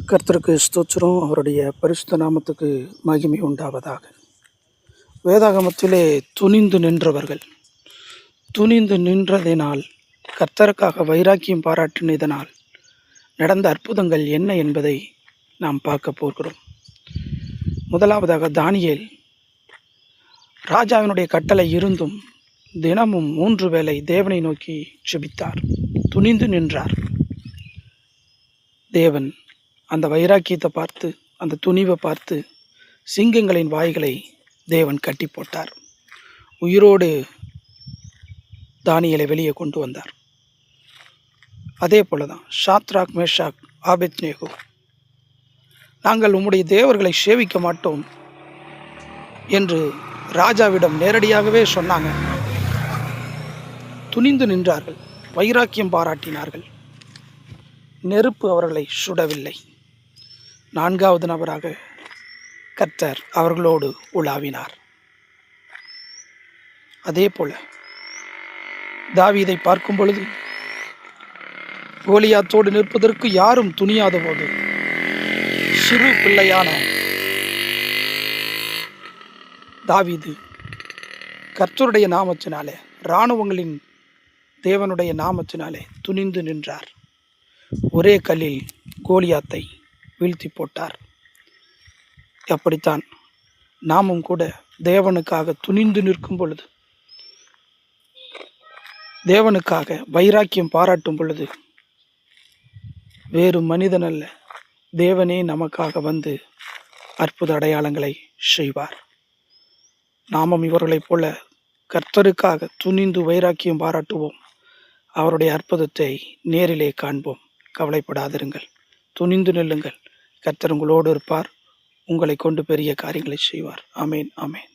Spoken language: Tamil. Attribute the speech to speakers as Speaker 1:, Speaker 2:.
Speaker 1: கர்த்தருக்கு ஸ்தோத்திரம். அவருடைய பரிசுத்த நாமத்துக்கு மகிமை உண்டாவதாக. வேதாகமத்திலே துணிந்து நின்றவர்கள், துணிந்து நின்றதினால், கர்த்தருக்காக வைராக்கியம் பாராட்டினதனால் நடந்த அற்புதங்கள் என்ன என்பதை நாம் பார்க்க போகிறோம். முதலாவதாக தானியேல் ராஜாவினுடைய கட்டளை இருந்தும் தினமும் 3 வேளை தேவனை நோக்கி ஜெபித்தார், துணிந்து நின்றார். தேவன் அந்த வைராக்கியத்தை பார்த்து, அந்த துணிவை பார்த்து சிங்கங்களின் வாய்களை தேவன் கட்டி போட்டார். உயிரோடு தானியேலை வெளியே கொண்டு வந்தார். அதே போலதான் ஷாத்ராக், மேஷாக், ஆபேத்நேகோ, நாங்கள் உம்முடைய தேவர்களை சேவிக்க மாட்டோம் என்று ராஜாவிடம் நேரடியாகவே சொன்னாங்க. துணிந்து நின்றார்கள், வைராக்கியம் பாராட்டினார்கள். நெருப்பு அவர்களை சுடவில்லை. 4வது நபராக கர்த்தர் அவர்களோடு உலாவினார். அதே போல தாவீதை பார்க்கும் பொழுது கோலியாத்தோடு நிற்பதற்கு யாரும் துணியாத போது சிறு பிள்ளையான தாவீது கர்த்தருடைய நாமத்தினாலே, இராணுவங்களின் தேவனுடைய நாமத்தினாலே துணிந்து நின்றார். ஒரே கல்லில் கோலியாத்தை வீழ்த்தி போட்டார். அப்படித்தான் நாமும் கூட தேவனுக்காக துணிந்து நிற்கும் பொழுது, தேவனுக்காக வைராக்கியம் பாராட்டும் பொழுது, வேறு மனிதன் அல்ல, தேவனே நமக்காக வந்து அற்புத அடையாளங்களை செய்வார். நாமும் இவர்களைப் போல கர்த்தருக்காக துணிந்து வைராக்கியம் பாராட்டுவோம். அவருடைய அற்புதத்தை நேரிலே காண்போம். கவலைப்படாதிருங்கள், துணிந்து நில்லுங்கள். கர்த்தர் உங்களோடு இருப்பார். உங்களை கொண்டு பெரிய காரியங்களை செய்வார். ஆமேன், ஆமேன்.